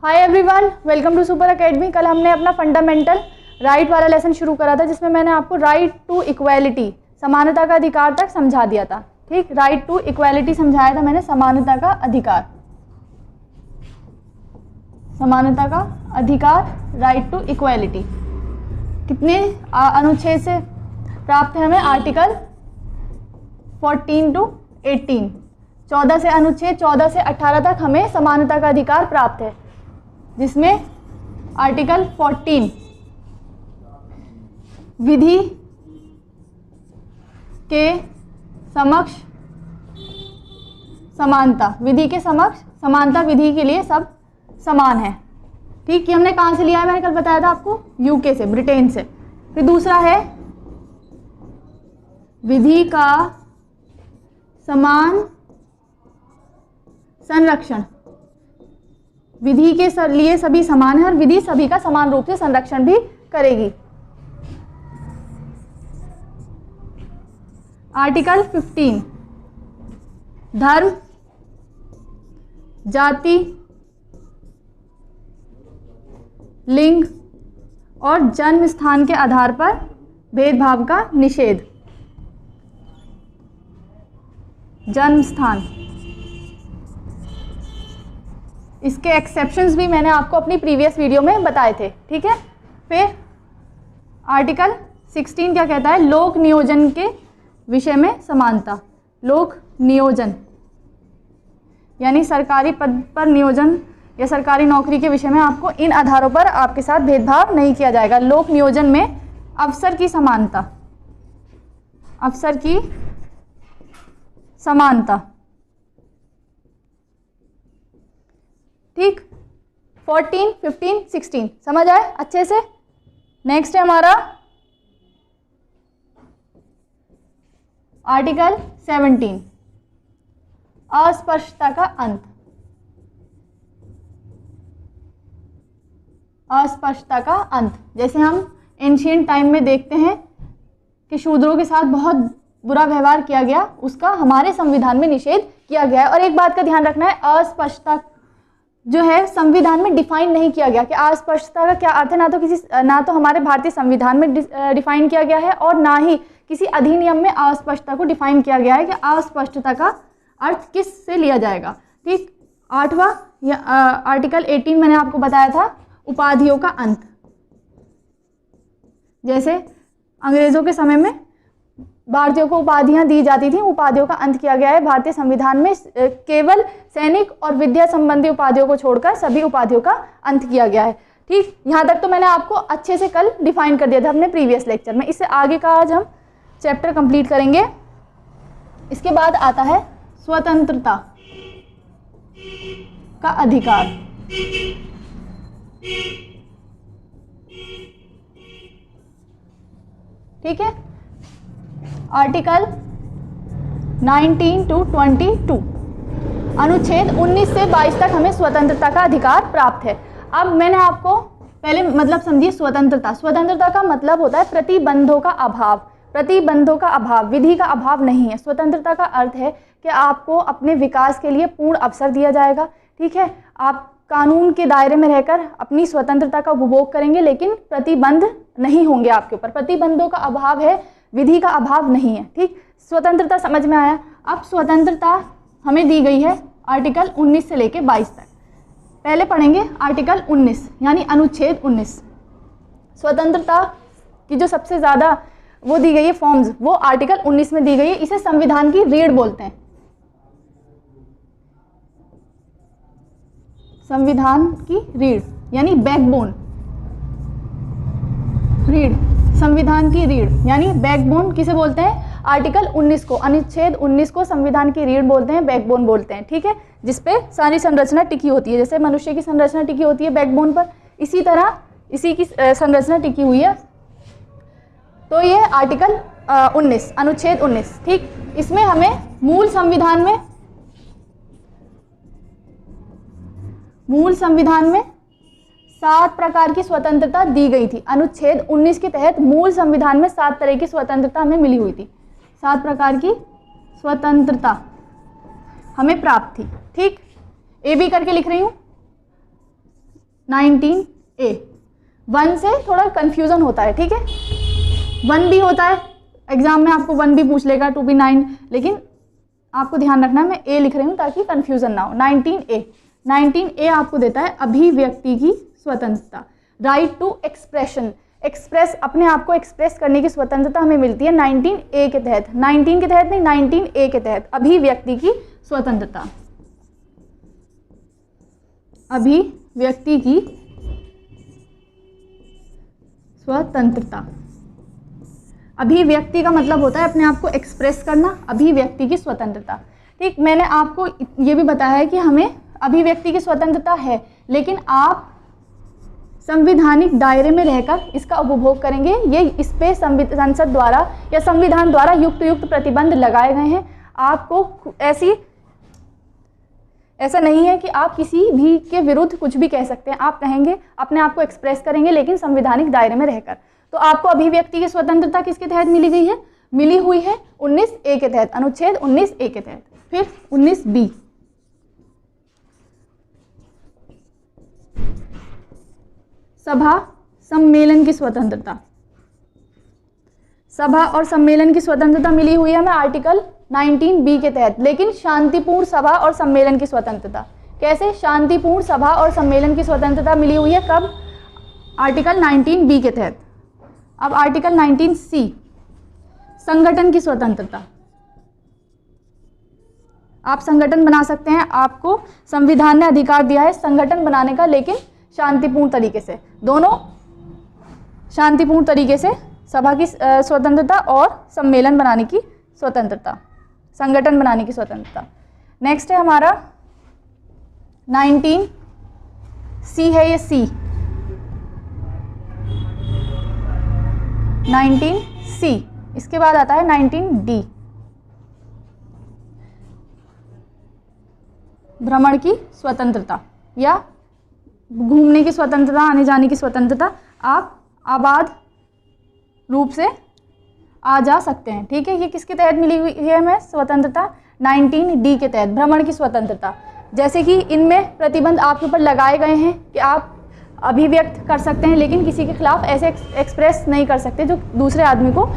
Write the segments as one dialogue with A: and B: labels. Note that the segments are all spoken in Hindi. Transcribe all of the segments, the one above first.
A: Hi everyone, welcome to super academy. कल हमने अपना फंडामेंटल राइट वाला लेसन शुरू करा था, जिसमें मैंने आपको राइट टू इक्वालिटी, समानता का अधिकार तक समझा दिया था। ठीक, राइट टू इक्वालिटी समझाया था मैंने, समानता का अधिकार, समानता का अधिकार, राइट टू इक्वालिटी कितने अनुच्छेद से प्राप्त है हमें? आर्टिकल 14 to 18, 14 से अनुच्छेद 14 से 18 तक हमें समानता का अधिकार प्राप्त है, जिसमें आर्टिकल 14 विधि के समक्ष समानता, विधि के समक्ष समानता, विधि के लिए सब समान है। ठीक, ये हमने कहाँ से लिया है? मैंने कल बताया था आपको, यूके से, ब्रिटेन से। फिर दूसरा है विधि का समान संरक्षण, विधि के लिए सभी समान है और विधि सभी का समान रूप से संरक्षण भी करेगी। आर्टिकल 15 धर्म, जाति, लिंग और जन्म स्थान के आधार पर भेदभाव का निषेध। जन्म स्थान, इसके एक्सेप्शंस भी मैंने आपको अपनी प्रीवियस वीडियो में बताए थे। ठीक है, फिर आर्टिकल 16 क्या कहता है? लोक नियोजन के विषय में समानता। लोक नियोजन यानी सरकारी पद पर नियोजन या सरकारी नौकरी के विषय में आपको इन आधारों पर आपके साथ भेदभाव नहीं किया जाएगा। लोक नियोजन में अवसर की समानता, अवसर की समानता। ठीक, 14, 15, 16 समझ आए अच्छे से? नेक्स्ट है हमारा आर्टिकल 17 अस्पष्टता का अंत। अस्पष्टता का अंत, जैसे हम एंशिएंट टाइम में देखते हैं कि शूद्रों के साथ बहुत बुरा व्यवहार किया गया, उसका हमारे संविधान में निषेध किया गया है। और एक बात का ध्यान रखना है, अस्पष्टता जो है संविधान में डिफाइन नहीं किया गया कि अस्पष्टता का क्या अर्थ है। ना तो हमारे भारतीय संविधान में डिफाइन किया गया है और ना ही किसी अधिनियम में अस्पष्टता को डिफाइन किया गया है कि अस्पष्टता का अर्थ किस से लिया जाएगा। ठीक, 8वां या आर्टिकल 18 मैंने आपको बताया था, उपाधियों का अंत। जैसे अंग्रेजों के समय में भारतीयों को उपाधियां दी जाती थी, उपाधियों का अंत किया गया है भारतीय संविधान में। केवल सैनिक और विद्या संबंधी उपाधियों को छोड़कर सभी उपाधियों का अंत किया गया है। ठीक, यहाँ तक तो मैंने आपको अच्छे से कल डिफाइन कर दिया था अपने प्रीवियस लेक्चर में। इससे आगे का आज हम चैप्टर कंप्लीट करेंगे। इसके बाद आता है स्वतंत्रता का अधिकार। ठीक है, आर्टिकल 19 to 22, अनुच्छेद 19 से 22 तक हमें स्वतंत्रता का अधिकार प्राप्त है। अब मैंने आपको पहले मतलब समझिए स्वतंत्रता। स्वतंत्रता का मतलब होता है प्रतिबंधों का अभाव। प्रतिबंधों का अभाव, विधि का अभाव नहीं है। स्वतंत्रता का अर्थ है कि आपको अपने विकास के लिए पूर्ण अवसर दिया जाएगा। ठीक है, आप कानून के दायरे में रहकर अपनी स्वतंत्रता का उपभोग करेंगे, लेकिन प्रतिबंध नहीं होंगे आपके ऊपर। प्रतिबंधों का अभाव है, विधि का अभाव नहीं है। ठीक, स्वतंत्रता समझ में आया। अब स्वतंत्रता हमें दी गई है आर्टिकल 19 से लेकर 22 तक। पहले पढ़ेंगे आर्टिकल 19 यानी अनुच्छेद 19। स्वतंत्रता की जो सबसे ज़्यादा वो दी गई है फॉर्म्स, वो आर्टिकल 19 में दी गई है। इसे संविधान की रीढ़ बोलते हैं। संविधान की रीढ़ यानी बैकबोन। रीढ़, संविधान की रीढ़ यानी बैकबोन किसे बोलते हैं? आर्टिकल 19 को, अनुच्छेद 19 को संविधान की रीढ़ बोलते हैं, बैकबोन बोलते हैं। ठीक है, जिसपे सारी संरचना टिकी होती है। जैसे मनुष्य की संरचना टिकी होती है बैकबोन पर, इसी तरह इसी की संरचना टिकी हुई है। तो ये आर्टिकल 19, अनुच्छेद 19। ठीक, इसमें हमें मूल संविधान में 7 प्रकार की स्वतंत्रता दी गई थी। अनुच्छेद 19 के तहत मूल संविधान में 7 तरह की स्वतंत्रता हमें मिली हुई थी। 7 प्रकार की स्वतंत्रता हमें प्राप्त थी। ठीक, ए बी करके लिख रही हूँ। 19A। 1 से थोड़ा कन्फ्यूज़न होता है, ठीक है, 1 भी होता है, एग्जाम में आपको 1 भी पूछ लेगा, 2 भी 9, लेकिन आपको ध्यान रखना है मैं A लिख रही हूँ ताकि कन्फ्यूज़न ना हो। 19A आपको देता है अभिव्यक्ति की स्वतंत्रता, राइट टू एक्सप्रेशन, एक्सप्रेस, अपने आप को एक्सप्रेस करने की स्वतंत्रता हमें मिलती है 19A के तहत, 19 के तहत नहीं, 19A के तहत, अभिव्यक्ति की स्वतंत्रता, अभिव्यक्ति की स्वतंत्रता। अभिव्यक्ति का मतलब होता है अपने आप को एक्सप्रेस करना, अभिव्यक्ति की स्वतंत्रता। ठीक, मैंने आपको ये भी बताया है कि हमें अभिव्यक्ति की स्वतंत्रता है, लेकिन आप संवैधानिक दायरे में रहकर इसका उपभोग करेंगे। ये इस पे संसद द्वारा या संविधान द्वारा युक्त प्रतिबंध लगाए गए हैं। आपको ऐसा नहीं है कि आप किसी भी के विरुद्ध कुछ भी कह सकते हैं, आप कहेंगे, अपने आप को एक्सप्रेस करेंगे, लेकिन संवैधानिक दायरे में रहकर। तो आपको अभिव्यक्ति की स्वतंत्रता किसके तहत मिली गई है? मिली हुई है 19A के तहत, अनुच्छेद 19A के तहत। फिर 19B, सभा सम्मेलन की स्वतंत्रता। सभा और सम्मेलन की स्वतंत्रता मिली हुई है हमें आर्टिकल 19B के तहत, लेकिन शांतिपूर्ण सभा और सम्मेलन की स्वतंत्रता कैसे? शांतिपूर्ण सभा और सम्मेलन की स्वतंत्रता मिली हुई है कब? आर्टिकल 19B के तहत। अब आर्टिकल 19C, संगठन की स्वतंत्रता। आप संगठन बना सकते हैं, आपको संविधान ने अधिकार दिया है संगठन बनाने का, लेकिन शांतिपूर्ण तरीके से। दोनों शांतिपूर्ण तरीके से, सभा की स्वतंत्रता और सम्मेलन बनाने की स्वतंत्रता, संगठन बनाने की स्वतंत्रता। नेक्स्ट है हमारा 19C है, ये C, 19C। इसके बाद आता है 19D, भ्रमण की स्वतंत्रता या घूमने की स्वतंत्रता, आने जाने की स्वतंत्रता। आप आबाद रूप से आ जा सकते हैं, ठीक है। ये किसके तहत मिली हुई है हमें स्वतंत्रता? 19D के तहत, भ्रमण की स्वतंत्रता। जैसे कि इनमें प्रतिबंध आपके ऊपर लगाए गए हैं कि आप अभिव्यक्त कर सकते हैं, लेकिन किसी के खिलाफ ऐसे एक्सप्रेस नहीं कर सकते जो दूसरे आदमी को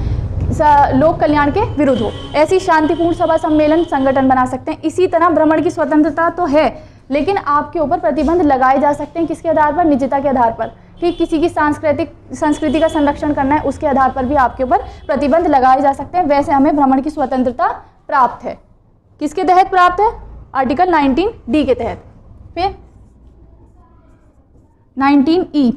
A: लोक कल्याण के विरुद्ध हो। ऐसी शांतिपूर्ण सभा सम्मेलन संगठन बना सकते हैं। इसी तरह भ्रमण की स्वतंत्रता तो है, लेकिन आपके ऊपर प्रतिबंध लगाए जा सकते हैं। किसके आधार पर? निजता के आधार पर। ठीक, किसी की संस्कृति का संरक्षण करना है, उसके आधार पर भी आपके ऊपर प्रतिबंध लगाए जा सकते हैं। वैसे हमें भ्रमण की स्वतंत्रता प्राप्त है। किसके तहत प्राप्त है? आर्टिकल 19D के तहत। फिर 19E,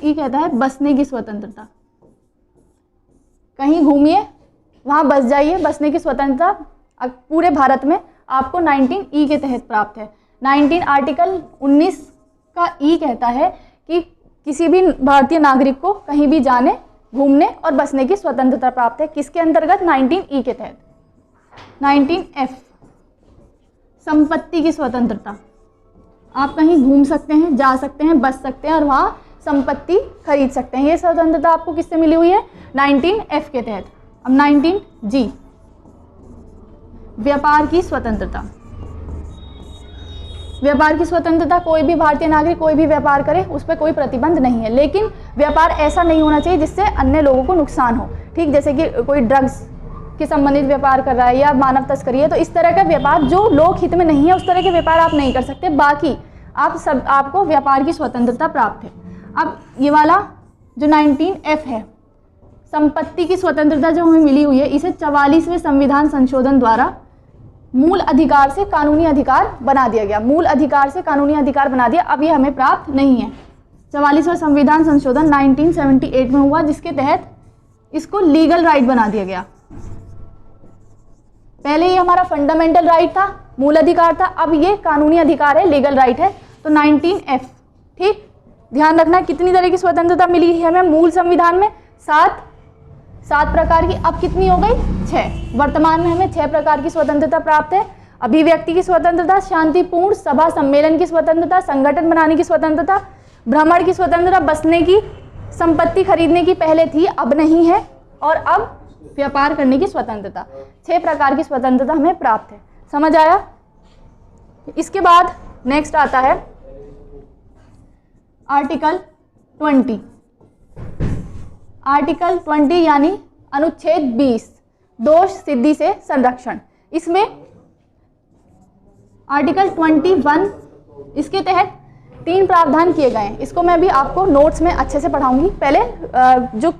A: कहता है बसने की स्वतंत्रता। कहीं घूमिए, वहां बस जाइए, बसने की स्वतंत्रता पूरे भारत में आपको 19E के तहत प्राप्त है। 19 आर्टिकल 19 का E कहता है कि किसी भी भारतीय नागरिक को कहीं भी जाने, घूमने और बसने की स्वतंत्रता प्राप्त है। किसके अंतर्गत? 19E के तहत। 19F, संपत्ति की स्वतंत्रता। आप कहीं घूम सकते हैं, जा सकते हैं, बस सकते हैं और वहां संपत्ति खरीद सकते हैं। ये स्वतंत्रता आपको किससे मिली हुई है? 19F के तहत। अब 19G, व्यापार की स्वतंत्रता। व्यापार की स्वतंत्रता, कोई भी भारतीय नागरिक कोई भी व्यापार करे, उस पर कोई प्रतिबंध नहीं है, लेकिन व्यापार ऐसा नहीं होना चाहिए जिससे अन्य लोगों को नुकसान हो। ठीक, जैसे कि कोई ड्रग्स के संबंधित व्यापार कर रहा है या मानव तस्करी है, तो इस तरह का व्यापार जो लोक हित में नहीं है, उस तरह के व्यापार आप नहीं कर सकते। बाकी आपको व्यापार की स्वतंत्रता प्राप्त है। अब ये वाला जो 19F है, संपत्ति की स्वतंत्रता जो हमें मिली हुई है, इसे 44वें संविधान संशोधन द्वारा मूल अधिकार से कानूनी अधिकार बना दिया गया। मूल अधिकार से कानूनी अधिकार बना दिया। अब ये हमें प्राप्त नहीं है। 44वां संविधान संशोधन 1978 में हुआ, जिसके तहत इसको लीगल राइट बना दिया गया। पहले ये हमारा फंडामेंटल राइट था, मूल अधिकार था, अब ये कानूनी अधिकार है, लीगल राइट है। तो 19F, ठीक, ध्यान रखना कितनी तरह की स्वतंत्रता मिली है हमें मूल संविधान में? 7 प्रकार की। अब कितनी हो गई? 6। वर्तमान में हमें 6 प्रकार की स्वतंत्रता प्राप्त है। अभिव्यक्ति की स्वतंत्रता, शांतिपूर्ण सभा सम्मेलन की स्वतंत्रता, संगठन बनाने की स्वतंत्रता, भ्रमण की स्वतंत्रता, बसने की, संपत्ति खरीदने की पहले थी, अब नहीं है, और अब व्यापार करने की स्वतंत्रता। 6 प्रकार की स्वतंत्रता हमें प्राप्त है। समझ आया? इसके बाद नेक्स्ट आता है आर्टिकल 20। आर्टिकल 20 यानी अनुच्छेद 20, दोष सिद्धि से संरक्षण। इसमें आर्टिकल 21, इसके तहत 3 प्रावधान किए गए हैं। इसको मैं भी आपको नोट्स में अच्छे से पढ़ाऊंगी। पहले जो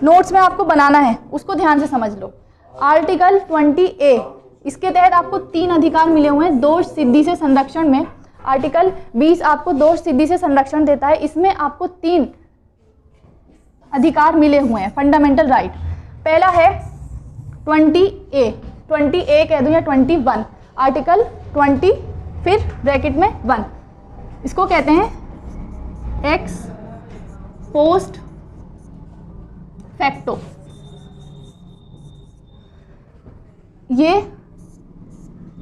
A: नोट्स में आपको बनाना है उसको ध्यान से समझ लो। आर्टिकल 20A, इसके तहत आपको 3 अधिकार मिले हुए हैं दोष सिद्धि से संरक्षण में। आर्टिकल 20 आपको दोष सिद्धि से संरक्षण देता है। इसमें आपको 3 अधिकार मिले हुए हैं, फंडामेंटल राइट। पहला है 20A, 20A कह दूं या 21, आर्टिकल 20 फिर ब्रैकेट में 1, इसको कहते हैं एक्स पोस्ट फैक्टो। ये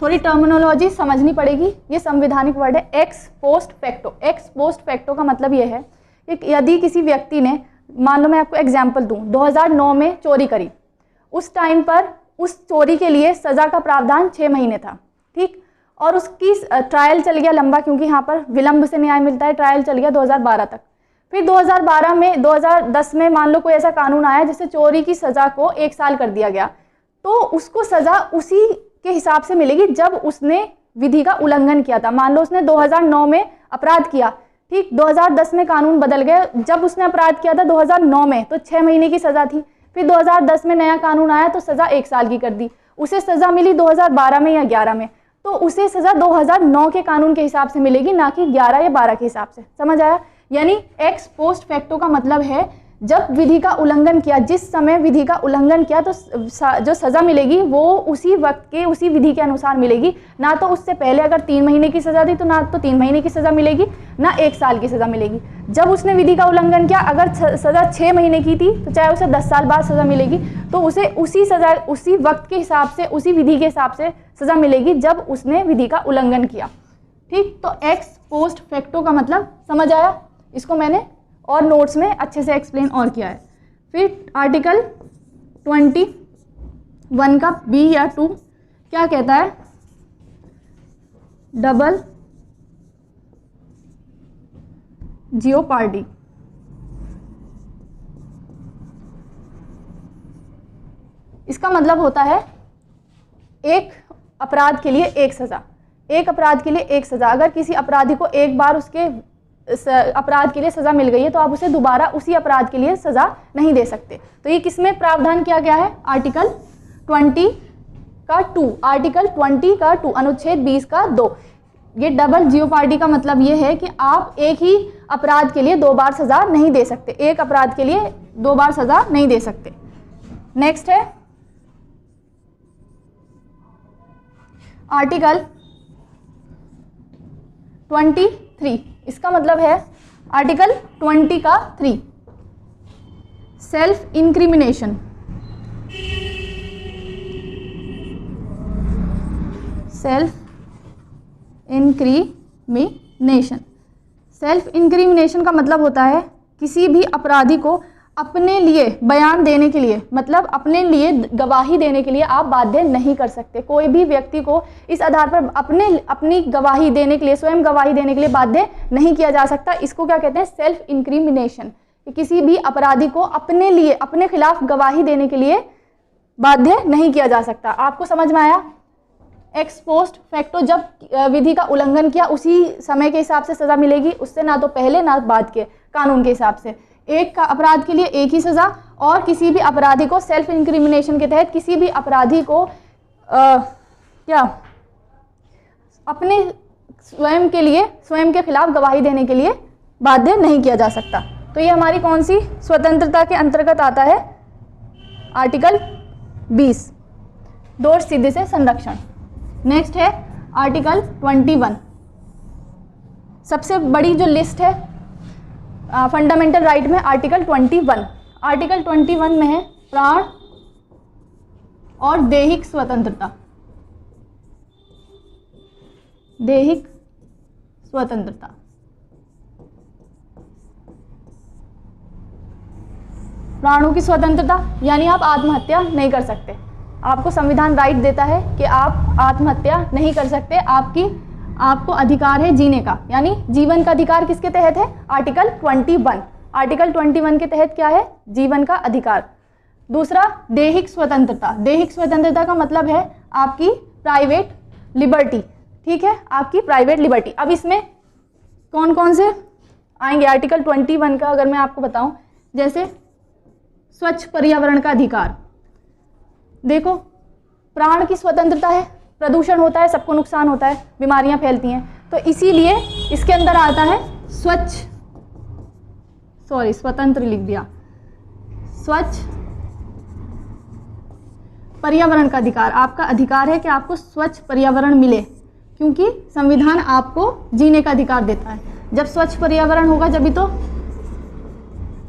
A: थोड़ी टर्मिनोलॉजी समझनी पड़ेगी, ये संवैधानिक वर्ड है x post facto. X post facto का मतलब ये है कि यदि किसी व्यक्ति ने, मान लो मैं आपको एग्जाम्पल दूं, 2009 में चोरी करी, उस टाइम पर उस चोरी के लिए सज़ा का प्रावधान 6 महीने था, ठीक, और उसकी ट्रायल चल गया लंबा, क्योंकि यहाँ पर विलंब से न्याय मिलता है, ट्रायल चल गया 2012 तक। फिर 2010 में मान लो कोई ऐसा कानून आया जिससे चोरी की सज़ा को 1 साल कर दिया गया, तो उसको सज़ा उसी के हिसाब से मिलेगी जब उसने विधि का उल्लंघन किया था। मान लो उसने 2009 में अपराध किया, ठीक, 2010 में कानून बदल गया, जब उसने अपराध किया था 2009 में तो 6 महीने की सज़ा थी। फिर 2010 में नया कानून आया तो सज़ा 1 साल की कर दी। उसे सज़ा मिली 2012 में या 11 में, तो उसे सज़ा 2009 के कानून के हिसाब से मिलेगी, ना कि 11 या 12 के हिसाब से। समझ आया? यानी एक्स पोस्ट फैक्टो का मतलब है जब विधि का उल्लंघन किया, जिस समय विधि का उल्लंघन किया, तो जो सज़ा मिलेगी वो उसी वक्त के उसी विधि के अनुसार मिलेगी, ना तो उससे पहले अगर 3 महीने की सज़ा थी तो ना तो 3 महीने की सज़ा मिलेगी, ना 1 साल की सज़ा मिलेगी। जब उसने विधि का उल्लंघन किया, अगर सज़ा 6 महीने की थी तो चाहे उसे 10 साल बाद सज़ा मिलेगी, तो उसे उसी सज़ा उसी वक्त के हिसाब से उसी विधि के हिसाब से सज़ा मिलेगी जब उसने विधि का उल्लंघन किया, ठीक। तो एक्स पोस्ट फैक्टो का मतलब समझ आया? इसको मैंने और नोट्स में अच्छे से एक्सप्लेन और किया है। फिर आर्टिकल 21 का बी या 2 क्या कहता है? Double jeopardy. इसका मतलब होता है एक अपराध के लिए एक सज़ा, एक अपराध के लिए एक सज़ा। अगर किसी अपराधी को एक बार उसके अपराध के लिए सज़ा मिल गई है तो आप उसे दोबारा उसी अपराध के लिए सज़ा नहीं दे सकते। तो ये किसमें प्रावधान किया गया है? आर्टिकल 20 का 2, आर्टिकल 20 का 2, अनुच्छेद 20 का 2। ये डबल जियोपार्डी का मतलब ये है कि आप एक ही अपराध के लिए 2 बार सज़ा नहीं दे सकते, एक अपराध के लिए 2 बार सज़ा नहीं दे सकते। नेक्स्ट है आर्टिकल 23। इसका मतलब है आर्टिकल 20 का 3, self incrimination. Self incrimination, self incrimination का मतलब होता है किसी भी अपराधी को अपने लिए बयान देने के लिए, मतलब अपने लिए गवाही देने के लिए आप बाध्य नहीं कर सकते। कोई भी व्यक्ति को इस आधार पर अपनी गवाही देने के लिए, स्वयं गवाही देने के लिए बाध्य नहीं किया जा सकता। इसको क्या कहते हैं? Self incrimination. किसी भी अपराधी को अपने लिए, अपने खिलाफ गवाही देने के लिए बाध्य नहीं किया जा सकता। आपको समझ में आया? एक्स पोस्ट फैक्टो, जब विधि का उल्लंघन किया उसी समय के हिसाब से सज़ा मिलेगी, उससे ना तो पहले ना बाद के कानून के हिसाब से। एक का अपराध के लिए एक ही सज़ा, और किसी भी अपराधी को सेल्फ इंक्रिमिनेशन के तहत किसी भी अपराधी को क्या अपने स्वयं के लिए, स्वयं के खिलाफ गवाही देने के लिए बाध्य नहीं किया जा सकता। तो ये हमारी कौन सी स्वतंत्रता के अंतर्गत आता है? आर्टिकल 20, दोष सिद्धि से संरक्षण। नेक्स्ट है आर्टिकल 21, सबसे बड़ी जो लिस्ट है फंडामेंटल राइट में, आर्टिकल 21। आर्टिकल 21 में है प्राण और दैहिक स्वतंत्रता। दैहिक स्वतंत्रता प्राणों की स्वतंत्रता, यानी आप आत्महत्या नहीं कर सकते। आपको संविधान राइट देता है कि आप आत्महत्या नहीं कर सकते, आपको अधिकार है जीने का, यानी जीवन का अधिकार किसके तहत है? आर्टिकल 21। आर्टिकल 21 के तहत क्या है? जीवन का अधिकार। दूसरा, दैहिक स्वतंत्रता। दैहिक स्वतंत्रता का मतलब है आपकी प्राइवेट लिबर्टी, ठीक है, आपकी प्राइवेट लिबर्टी। अब इसमें कौन कौन से आएंगे आर्टिकल 21 का अगर मैं आपको बताऊं, जैसे स्वच्छ पर्यावरण का अधिकार। देखो, प्राण की स्वतंत्रता है, प्रदूषण होता है, सबको नुकसान होता है, बीमारियां फैलती हैं, तो इसीलिए इसके अंदर आता है स्वतंत्र लिख दिया, स्वच्छ पर्यावरण का अधिकार। आपका अधिकार है कि आपको स्वच्छ पर्यावरण मिले, क्योंकि संविधान आपको जीने का अधिकार देता है। जब स्वच्छ पर्यावरण होगा जब भी तो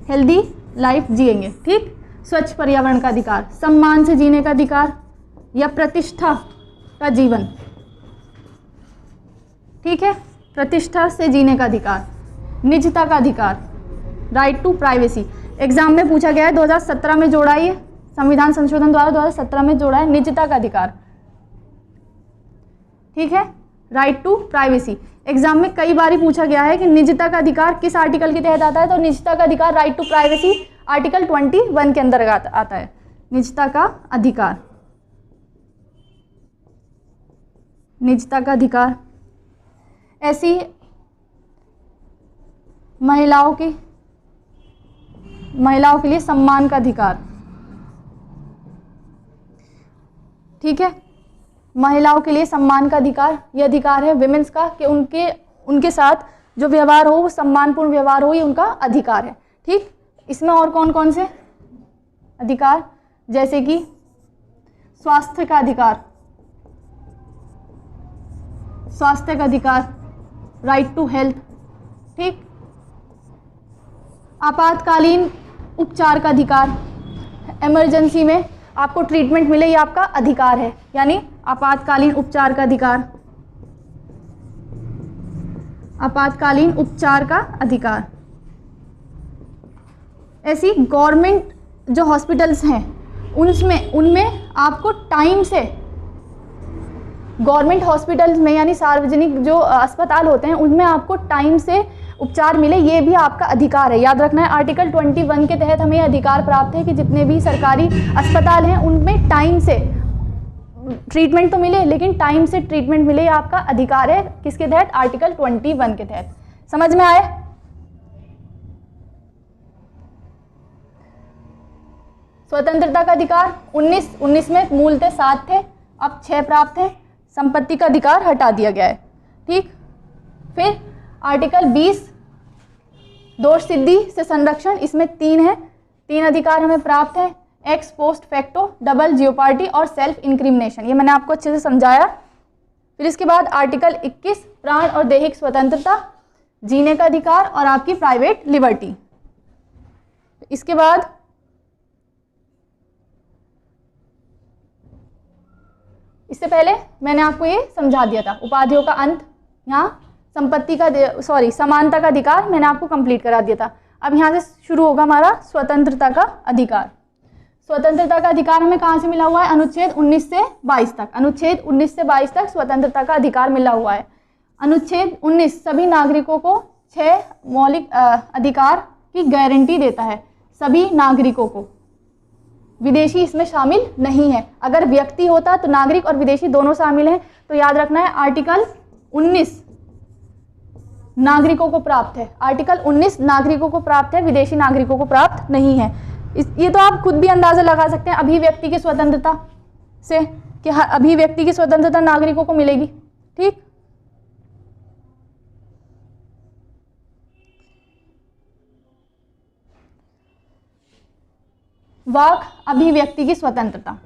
A: हेल्दी लाइफ जिएंगे, ठीक। स्वच्छ पर्यावरण का अधिकार, सम्मान से जीने का अधिकार या प्रतिष्ठा का जीवन, ठीक है, प्रतिष्ठा से जीने का अधिकार, निजता का अधिकार, राइट टू प्राइवेसी। एग्जाम में पूछा गया है, 2017 में जोड़ा है, ये संविधान संशोधन द्वारा 2017 में जोड़ा है, निजता का अधिकार, ठीक है, राइट टू प्राइवेसी। एग्जाम में कई बार पूछा गया है कि निजता का अधिकार किस आर्टिकल के तहत आता है, तो निजता का अधिकार राइट टू प्राइवेसी आर्टिकल 21 के अंदर आता है, निजता का अधिकार, निजता का अधिकार। ऐसी महिलाओं के लिए सम्मान का अधिकार, ठीक है, महिलाओं के लिए सम्मान का अधिकार, ये अधिकार है विमेंस का कि उनके साथ जो व्यवहार हो वो सम्मानपूर्ण व्यवहार हो, ये उनका अधिकार है, ठीक। इसमें और कौन कौन से अधिकार, जैसे कि स्वास्थ्य का अधिकार, स्वास्थ्य का अधिकार, राइट टू हेल्थ, ठीक। आपातकालीन उपचार का अधिकार, इमरजेंसी में आपको ट्रीटमेंट मिले, ये आपका अधिकार है, यानी आपातकालीन उपचार का अधिकार, आपातकालीन उपचार का अधिकार। ऐसी गवर्नमेंट जो हॉस्पिटल्स हैं उनमें आपको टाइम से, गवर्नमेंट हॉस्पिटल्स में यानी सार्वजनिक जो अस्पताल होते हैं उनमें आपको टाइम से उपचार मिले, ये भी आपका अधिकार है। याद रखना है, आर्टिकल 21 के तहत हमें अधिकार प्राप्त है कि जितने भी सरकारी अस्पताल हैं उनमें टाइम से ट्रीटमेंट तो मिले, लेकिन टाइम से ट्रीटमेंट मिले, ये आपका अधिकार है। किसके तहत? आर्टिकल 21 के तहत। समझ में आए? स्वतंत्रता का अधिकार 19 में मूलतः 7 थे, अब 6 प्राप्त है। संपत्ति का अधिकार हटा दिया गया है, ठीक। फिर आर्टिकल 20 दोष सिद्धि से संरक्षण, इसमें 3 है, 3 अधिकार हमें प्राप्त है, एक्स पोस्ट फैक्टो, डबल जियोपार्टी और सेल्फ इंक्रिमिनेशन, ये मैंने आपको अच्छे से समझाया। फिर इसके बाद आर्टिकल 21 प्राण और दैहिक स्वतंत्रता, जीने का अधिकार और आपकी प्राइवेट लिबर्टी। इसके बाद इससे पहले मैंने आपको ये समझा दिया था, उपाधियों का अंत, यहाँ संपत्ति का समानता का अधिकार मैंने आपको कंप्लीट करा दिया था। अब यहाँ से शुरू होगा हमारा स्वतंत्रता का अधिकार। स्वतंत्रता का अधिकार हमें कहाँ से मिला हुआ है? अनुच्छेद 19 से 22 तक। अनुच्छेद 19 से 22 तक स्वतंत्रता का अधिकार मिला हुआ है। अनुच्छेद 19 सभी नागरिकों को 6 मौलिक अधिकार की गारंटी देता है, सभी नागरिकों को, विदेशी इसमें शामिल नहीं है। अगर व्यक्ति होता तो नागरिक और विदेशी दोनों शामिल हैं, तो याद रखना है आर्टिकल 19 नागरिकों को प्राप्त है, आर्टिकल 19 नागरिकों को प्राप्त है, विदेशी नागरिकों को प्राप्त नहीं है। ये तो आप खुद भी अंदाजा लगा सकते हैं अभिव्यक्ति की स्वतंत्रता से कि अभिव्यक्ति की स्वतंत्रता नागरिकों को मिलेगी, ठीक। वाक अभिव्यक्ति की स्वतंत्रता,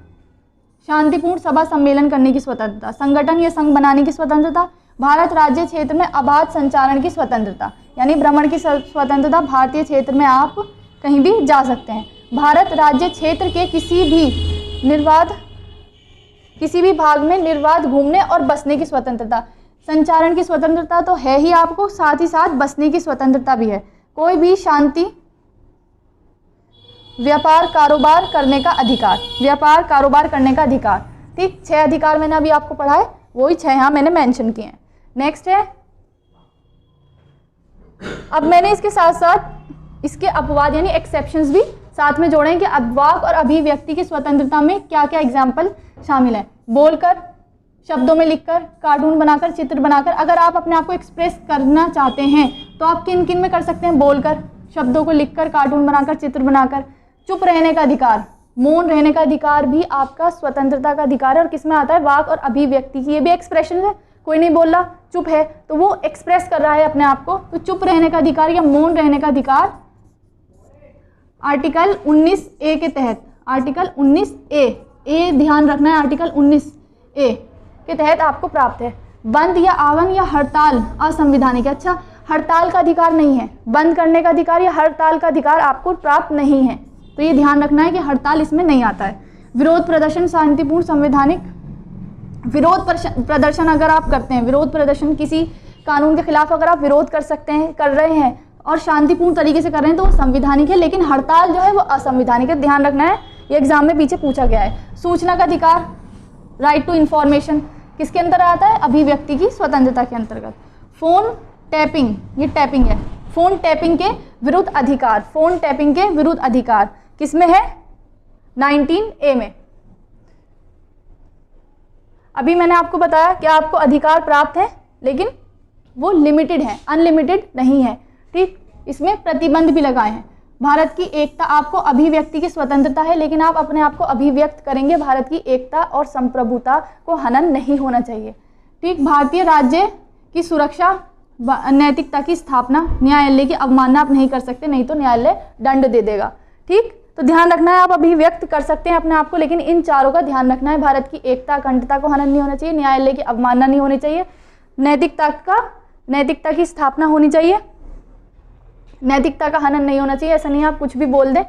A: शांतिपूर्ण सभा सम्मेलन करने की स्वतंत्रता, संगठन या संघ बनाने की स्वतंत्रता, भारत राज्य क्षेत्र में अबाध संचारण की स्वतंत्रता, यानी भ्रमण की स्वतंत्रता, भारतीय क्षेत्र में आप कहीं भी जा सकते हैं। भारत राज्य क्षेत्र के किसी भी भाग में निर्बाध घूमने और बसने की स्वतंत्रता। संचारण की स्वतंत्रता तो है ही आपको, साथ ही साथ बसने की स्वतंत्रता भी है। कोई भी व्यापार कारोबार करने का अधिकार, व्यापार कारोबार करने का अधिकार। ठीक, 6 अधिकार मैंने अभी आपको पढ़ा है, वही 6 यहाँ मैंने मेंशन किए हैं। नेक्स्ट है, अब मैंने इसके साथ साथ इसके अपवाद यानी एक्सेप्शंस भी साथ में जोड़े हैं कि वाक और अभिव्यक्ति की स्वतंत्रता में क्या क्या एग्जाम्पल शामिल है। बोलकर, शब्दों में लिखकर, कार्टून बनाकर, चित्र बनाकर। अगर आप अपने आप को एक्सप्रेस करना चाहते हैं तो आप किन किन में कर सकते हैं? बोलकर, शब्दों को लिखकर, कार्टून बनाकर, चित्र बनाकर। चुप रहने का अधिकार, मौन रहने का अधिकार भी आपका स्वतंत्रता का अधिकार है और किस में आता है? वाक और अभिव्यक्ति की। ये भी एक्सप्रेशन है, कोई नहीं बोल रहा, चुप है, तो वो एक्सप्रेस कर रहा है अपने आप को। तो चुप रहने का अधिकार या मौन रहने का अधिकार आर्टिकल 19A के तहत, आर्टिकल 19A ध्यान रखना है, आर्टिकल 19A के तहत आपको प्राप्त है। बंद या आवन या हड़ताल असंवैधानिक है। अच्छा, हड़ताल का अधिकार नहीं है, बंद करने का अधिकार या हड़ताल का अधिकार आपको प्राप्त नहीं है, तो ये ध्यान रखना है कि हड़ताल इसमें नहीं आता है। विरोध प्रदर्शन शांतिपूर्ण संवैधानिक, विरोध प्रदर्शन अगर आप करते हैं, विरोध प्रदर्शन किसी कानून के खिलाफ अगर आप विरोध कर सकते हैं, कर रहे हैं और शांतिपूर्ण तरीके से कर रहे हैं तो वो संवैधानिक है, लेकिन हड़ताल जो है वो असंवैधानिक है। ध्यान रखना है, ये एग्जाम में पीछे पूछा गया है। सूचना का अधिकार, राइट टू इंफॉर्मेशन, किसके अंदर आता है? अभिव्यक्ति की स्वतंत्रता के अंतर्गत। फोन टैपिंग, ये टैपिंग है, फोन टैपिंग के विरुद्ध अधिकार, फोन टैपिंग के विरुद्ध अधिकार किसमें है? 19A में। अभी मैंने आपको बताया कि आपको अधिकार प्राप्त है, लेकिन वो लिमिटेड है, अनलिमिटेड नहीं है। ठीक, इसमें प्रतिबंध भी लगाए हैं। भारत की एकता, आपको अभिव्यक्ति की स्वतंत्रता है, लेकिन आप अपने आप को अभिव्यक्त करेंगे। भारत की एकता और संप्रभुता को हनन नहीं होना चाहिए। ठीक, भारतीय राज्य की सुरक्षा, नैतिकता की स्थापना, न्यायालय की अवमानना आप नहीं कर सकते, नहीं तो न्यायालय दंड दे देगा। ठीक, तो ध्यान रखना है, आप अभिव्यक्त कर सकते हैं अपने आप को, लेकिन इन चारों का ध्यान रखना है। भारत की एकता, अखंडता को हनन नहीं होना चाहिए, न्यायालय की अवमानना नहीं होनी चाहिए, नैतिकता की स्थापना होनी चाहिए, नैतिकता का हनन नहीं होना चाहिए, ऐसा नहीं आप कुछ भी बोल दें,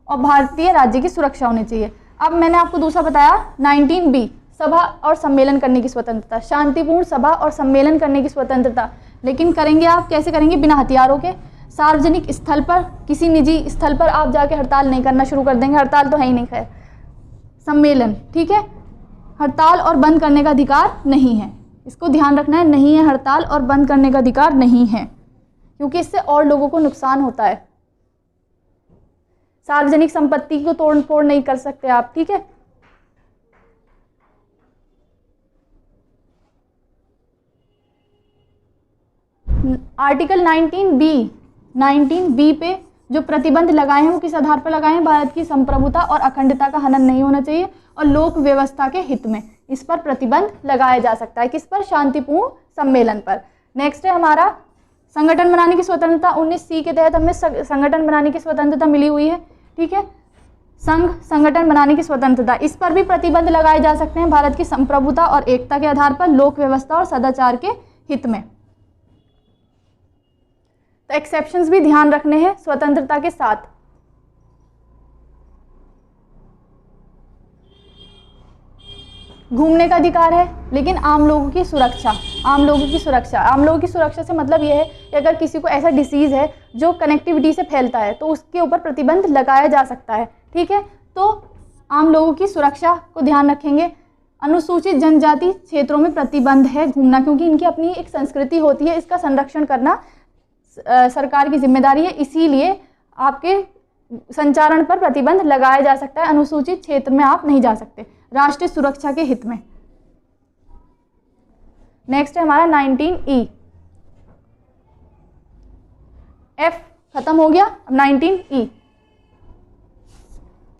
A: और भारतीय राज्य की सुरक्षा होनी चाहिए। अब मैंने आपको दूसरा बताया 19B, सभा और सम्मेलन करने की स्वतंत्रता, शांतिपूर्ण सभा और सम्मेलन करने की स्वतंत्रता, लेकिन करेंगे आप कैसे करेंगे? बिना हथियारों के। सार्वजनिक स्थल पर, किसी निजी स्थल पर आप जाके हड़ताल नहीं करना शुरू कर देंगे, हड़ताल तो है ही नहीं। खैर, सम्मेलन, ठीक है, हड़ताल और बंद करने का अधिकार नहीं है, इसको ध्यान रखना है, नहीं है हड़ताल और बंद करने का अधिकार नहीं है, क्योंकि इससे और लोगों को नुकसान होता है। सार्वजनिक संपत्ति को तोड़ फोड़ नहीं कर सकते आप, ठीक है। आर्टिकल 19B पे जो प्रतिबंध लगाए हैं वो किस आधार पर लगाए हैं? भारत की संप्रभुता और अखंडता का हनन नहीं होना चाहिए और लोक व्यवस्था के हित में, इस पर प्रतिबंध लगाया जा सकता है। किस पर? शांतिपूर्ण सम्मेलन पर। नेक्स्ट है हमारा संगठन बनाने की स्वतंत्रता। 19C के तहत हमें संगठन बनाने की स्वतंत्रता मिली हुई है, ठीक है। संघ संगठन बनाने की स्वतंत्रता, इस पर भी प्रतिबंध लगाए जा सकते हैं भारत की संप्रभुता और एकता के आधार पर, लोक व्यवस्था और सदाचार के हित में। तो एक्सेप्शंस भी ध्यान रखने हैं स्वतंत्रता के साथ। घूमने का अधिकार है, लेकिन आम लोगों की सुरक्षा, आम लोगों की सुरक्षा, आम लोगों की सुरक्षा से मतलब यह है कि अगर किसी को ऐसा डिसीज़ है जो कनेक्टिविटी से फैलता है तो उसके ऊपर प्रतिबंध लगाया जा सकता है, ठीक है। तो आम लोगों की सुरक्षा को ध्यान रखेंगे। अनुसूचित जनजाति क्षेत्रों में प्रतिबंध है घूमना, क्योंकि इनकी अपनी एक संस्कृति होती है, इसका संरक्षण करना सरकार की जिम्मेदारी है, इसीलिए आपके संचारण पर प्रतिबंध लगाया जा सकता है। अनुसूचित क्षेत्र में आप नहीं जा सकते, राष्ट्रीय सुरक्षा के हित में। नेक्स्ट है हमारा 19E। F खत्म हो गया, अब 19E,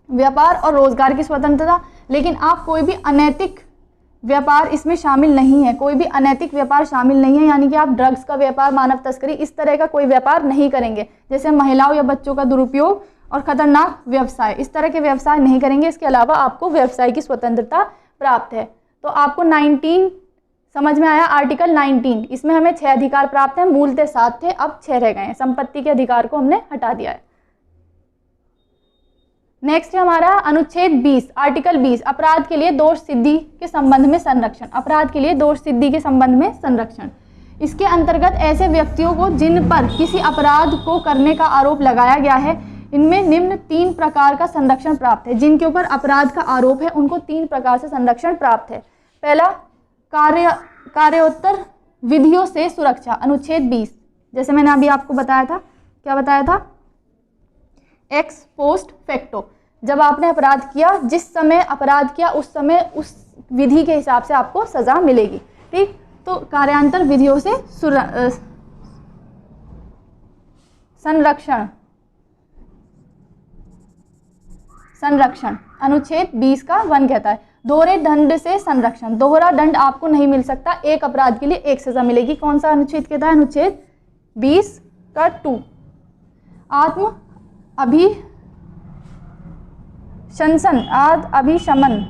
A: व्यापार और रोजगार की स्वतंत्रता। लेकिन आप कोई भी अनैतिक व्यापार इसमें शामिल नहीं है, कोई भी अनैतिक व्यापार शामिल नहीं है, यानी कि आप ड्रग्स का व्यापार, मानव तस्करी, इस तरह का कोई व्यापार नहीं करेंगे, जैसे महिलाओं या बच्चों का दुरुपयोग और खतरनाक व्यवसाय, इस तरह के व्यवसाय नहीं करेंगे। इसके अलावा आपको व्यवसाय की स्वतंत्रता प्राप्त है। तो आपको 19 समझ में आया। आर्टिकल 19, इसमें हमें 6 अधिकार प्राप्त हैं, मूलतः 7 थे, अब 6 रह गए हैं। संपत्ति के अधिकार को हमने हटा दिया है। नेक्स्ट है हमारा अनुच्छेद 20, आर्टिकल 20, अपराध के लिए दोष सिद्धि के संबंध में संरक्षण, अपराध के लिए दोष सिद्धि के संबंध में संरक्षण। इसके अंतर्गत ऐसे व्यक्तियों को जिन पर किसी अपराध को करने का आरोप लगाया गया है इनमें निम्न 3 प्रकार का संरक्षण प्राप्त है। जिनके ऊपर अपराध का आरोप है उनको 3 प्रकार से संरक्षण प्राप्त है। पहला, कार्योत्तर विधियों से सुरक्षा, अनुच्छेद 20। जैसे मैंने अभी आपको बताया था, क्या बताया था, एक्स पोस्ट फैक्टो, जब आपने अपराध किया, जिस समय अपराध किया उस समय उस विधि के हिसाब से आपको सजा मिलेगी। ठीक, तो कार्यांतर विधियों से संरक्षण अनुच्छेद 20 का 1 कहता है। दोहरे दंड से संरक्षण, दोहरा दंड आपको नहीं मिल सकता, एक अपराध के लिए एक सजा मिलेगी। कौन सा अनुच्छेद कहता है? अनुच्छेद 20 का 2। आत्म अभिशमन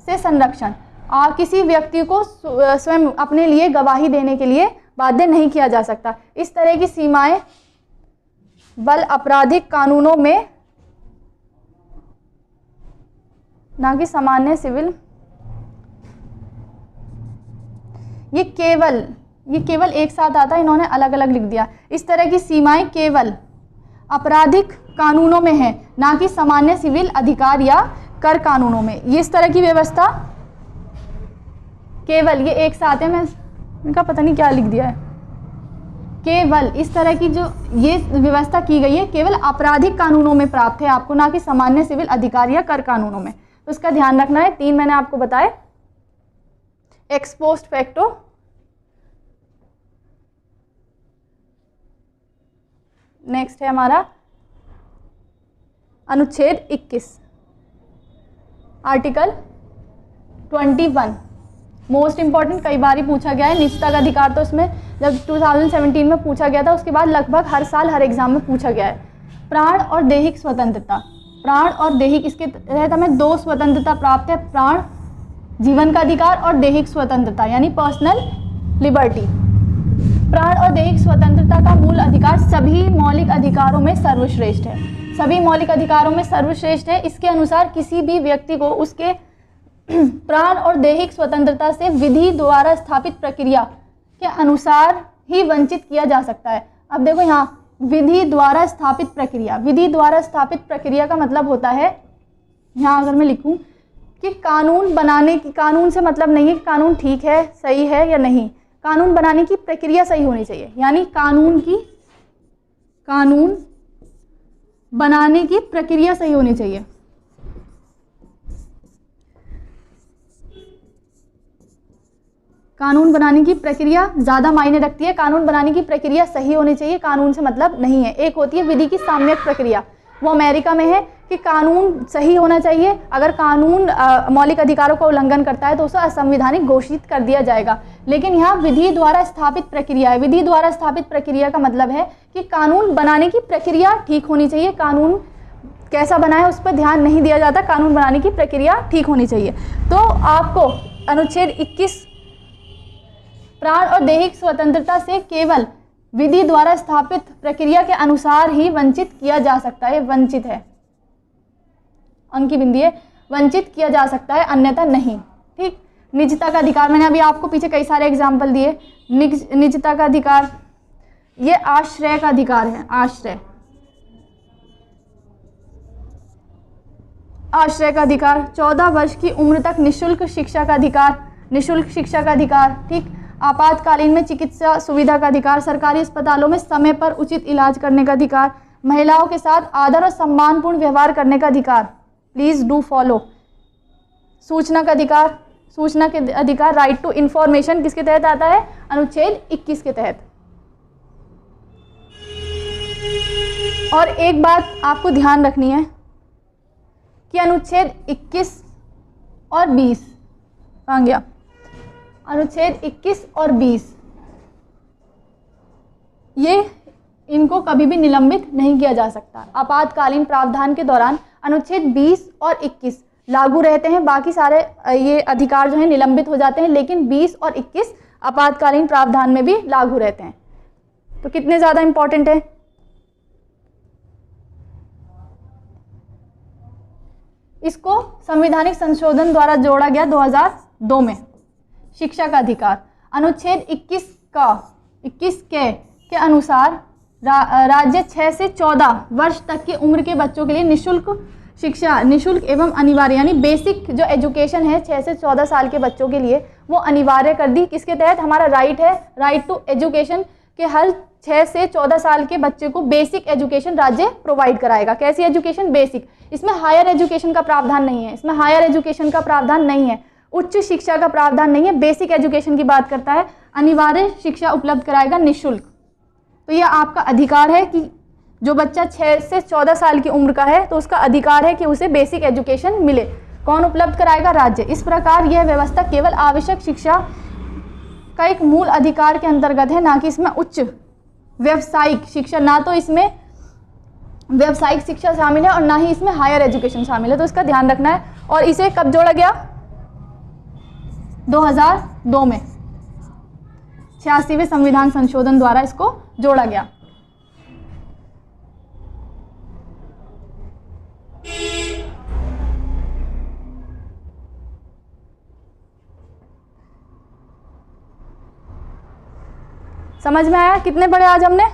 A: से संरक्षण, किसी व्यक्ति को स्वयं अपने लिए गवाही देने के लिए बाध्य नहीं किया जा सकता। इस तरह की सीमाएं बल आपराधिक कानूनों में, ना कि सामान्य सिविल, ये केवल एक साथ आता है, इन्होंने अलग अलग लिख दिया। इस तरह की सीमाएं केवल आपराधिक कानूनों में है, ना कि सामान्य सिविल अधिकार या कर कानूनों में। ये इस तरह की व्यवस्था केवल, ये एक साथ है, मैं इनका पता नहीं क्या लिख दिया है, केवल इस तरह की जो ये व्यवस्था की गई है केवल आपराधिक कानूनों में प्राप्त है आपको, ना कि सामान्य सिविल अधिकार या कर कानूनों में। तो उसका ध्यान रखना है। 3 मैंने आपको बताए, एक्स पोस्ट फैक्टो, नेक्स्ट है हमारा अनुच्छेद 21, आर्टिकल 21, मोस्ट इंपॉर्टेंट, कई बार ही पूछा गया है। निजता का अधिकार तो इसमें जब 2017 में पूछा गया था, उसके बाद लगभग हर साल हर एग्जाम में पूछा गया है। प्राण और दैहिक स्वतंत्रता, प्राण और दैहिक, इसके तहत हमें 2 स्वतंत्रता प्राप्त है, प्राण जीवन का अधिकार और दैहिक स्वतंत्रता यानी पर्सनल लिबर्टी। प्राण और दैहिक स्वतंत्रता का मूल अधिकार सभी मौलिक अधिकारों में सर्वश्रेष्ठ है, सभी मौलिक अधिकारों में सर्वश्रेष्ठ है। इसके अनुसार किसी भी व्यक्ति को उसके प्राण और दैहिक स्वतंत्रता से विधि द्वारा स्थापित प्रक्रिया के अनुसार ही वंचित किया जा सकता है। अब देखो यहाँ विधि द्वारा स्थापित प्रक्रिया, विधि द्वारा स्थापित प्रक्रिया का मतलब होता है, यहाँ अगर मैं लिखूं कि कानून बनाने की, कानून से मतलब नहीं है कि कानून ठीक है, सही है या नहीं, कानून बनाने की प्रक्रिया सही होनी चाहिए। यानी कानून बनाने की प्रक्रिया सही होनी चाहिए। कानून बनाने की प्रक्रिया ज़्यादा मायने रखती है, कानून बनाने की प्रक्रिया सही होनी चाहिए, कानून से मतलब नहीं है। एक होती है विधि की साम्यक प्रक्रिया, वो अमेरिका में है कि कानून सही होना चाहिए, अगर कानून मौलिक अधिकारों का उल्लंघन करता है तो उसे असंवैधानिक घोषित कर दिया जाएगा। लेकिन यहाँ विधि द्वारा स्थापित प्रक्रिया है, विधि द्वारा स्थापित प्रक्रिया का मतलब है कि कानून बनाने की प्रक्रिया ठीक होनी चाहिए, कानून कैसा बना है उस पर ध्यान नहीं दिया जाता, कानून बनाने की प्रक्रिया ठीक होनी चाहिए। तो आपको अनुच्छेद 21 प्राण और दैहिक स्वतंत्रता से केवल विधि द्वारा स्थापित प्रक्रिया के अनुसार ही वंचित किया जा सकता है, वंचित है, अंक की बिंदी है, वंचित किया जा सकता है, अन्यथा नहीं। ठीक, निजता का अधिकार, मैंने अभी आपको पीछे कई सारे एग्जाम्पल दिए। निजता का अधिकार, ये आश्रय का अधिकार है, आश्रय का अधिकार, 14 वर्ष की उम्र तक निःशुल्क शिक्षा का अधिकार, निःशुल्क शिक्षा का अधिकार। ठीक, आपातकालीन में चिकित्सा सुविधा का अधिकार, सरकारी अस्पतालों में समय पर उचित इलाज करने का अधिकार, महिलाओं के साथ आदर और सम्मानपूर्ण व्यवहार करने का अधिकार, प्लीज डू फॉलो। सूचना का अधिकार, सूचना के अधिकार, राइट टू इंफॉर्मेशन किसके तहत आता है? अनुच्छेद 21 के तहत। और एक बात आपको ध्यान रखनी है कि अनुच्छेद 21 और 20 कहाँ गया? अनुच्छेद 21 और 20 ये इनको कभी भी निलंबित नहीं किया जा सकता। आपातकालीन प्रावधान के दौरान अनुच्छेद 20 और 21 लागू रहते हैं, बाकी सारे ये अधिकार जो हैं निलंबित हो जाते हैं, लेकिन 20 और 21 आपातकालीन प्रावधान में भी लागू रहते हैं। तो कितने ज़्यादा इंपॉर्टेंट है? इसको संवैधानिक संशोधन द्वारा जोड़ा गया 2002 में। शिक्षा का अधिकार, अनुच्छेद 21 के अनुसार राज्य 6 से 14 वर्ष तक की उम्र के बच्चों के लिए निःशुल्क शिक्षा, निःशुल्क एवं अनिवार्य, यानी बेसिक जो एजुकेशन है 6 से 14 साल के बच्चों के लिए वो अनिवार्य कर दी। किसके तहत? हमारा राइट है, राइट टू एजुकेशन के हर 6 से 14 साल के बच्चे को बेसिक एजुकेशन राज्य प्रोवाइड कराएगा। कैसी एजुकेशन? बेसिक। इसमें हायर एजुकेशन का प्रावधान नहीं है, इसमें हायर एजुकेशन का प्रावधान नहीं है, उच्च शिक्षा का प्रावधान नहीं है, बेसिक एजुकेशन की बात करता है। अनिवार्य शिक्षा उपलब्ध कराएगा निःशुल्क। तो यह आपका अधिकार है कि जो बच्चा 6 से 14 साल की उम्र का है तो उसका अधिकार है कि उसे बेसिक एजुकेशन मिले। कौन उपलब्ध कराएगा? राज्य। इस प्रकार यह व्यवस्था केवल आवश्यक शिक्षा का एक मूल अधिकार के अंतर्गत है, ना कि इसमें उच्च व्यावसायिक शिक्षा, ना तो इसमें व्यावसायिक शिक्षा शामिल है और ना ही इसमें हायर एजुकेशन शामिल है। तो इसका ध्यान रखना है। और इसे कब जोड़ा गया? 2002 में 86वें संविधान संशोधन द्वारा इसको जोड़ा गया। समझ में आया? कितने पढ़े आज हमने?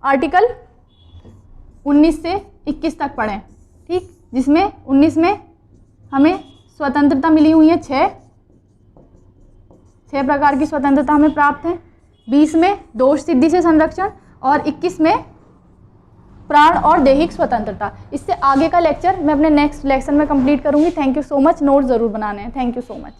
A: आर्टिकल 19 से 21 तक पढ़े, ठीक, जिसमें 19 में हमें स्वतंत्रता मिली हुई है, 6 प्रकार की स्वतंत्रता हमें प्राप्त है। 20 में दोष सिद्धि से संरक्षण और 21 में प्राण और दैहिक स्वतंत्रता। इससे आगे का लेक्चर मैं अपने नेक्स्ट लेक्चर में कंप्लीट करूंगी। Thank you so much. Note ज़रूर बनाने हैं। Thank you so much.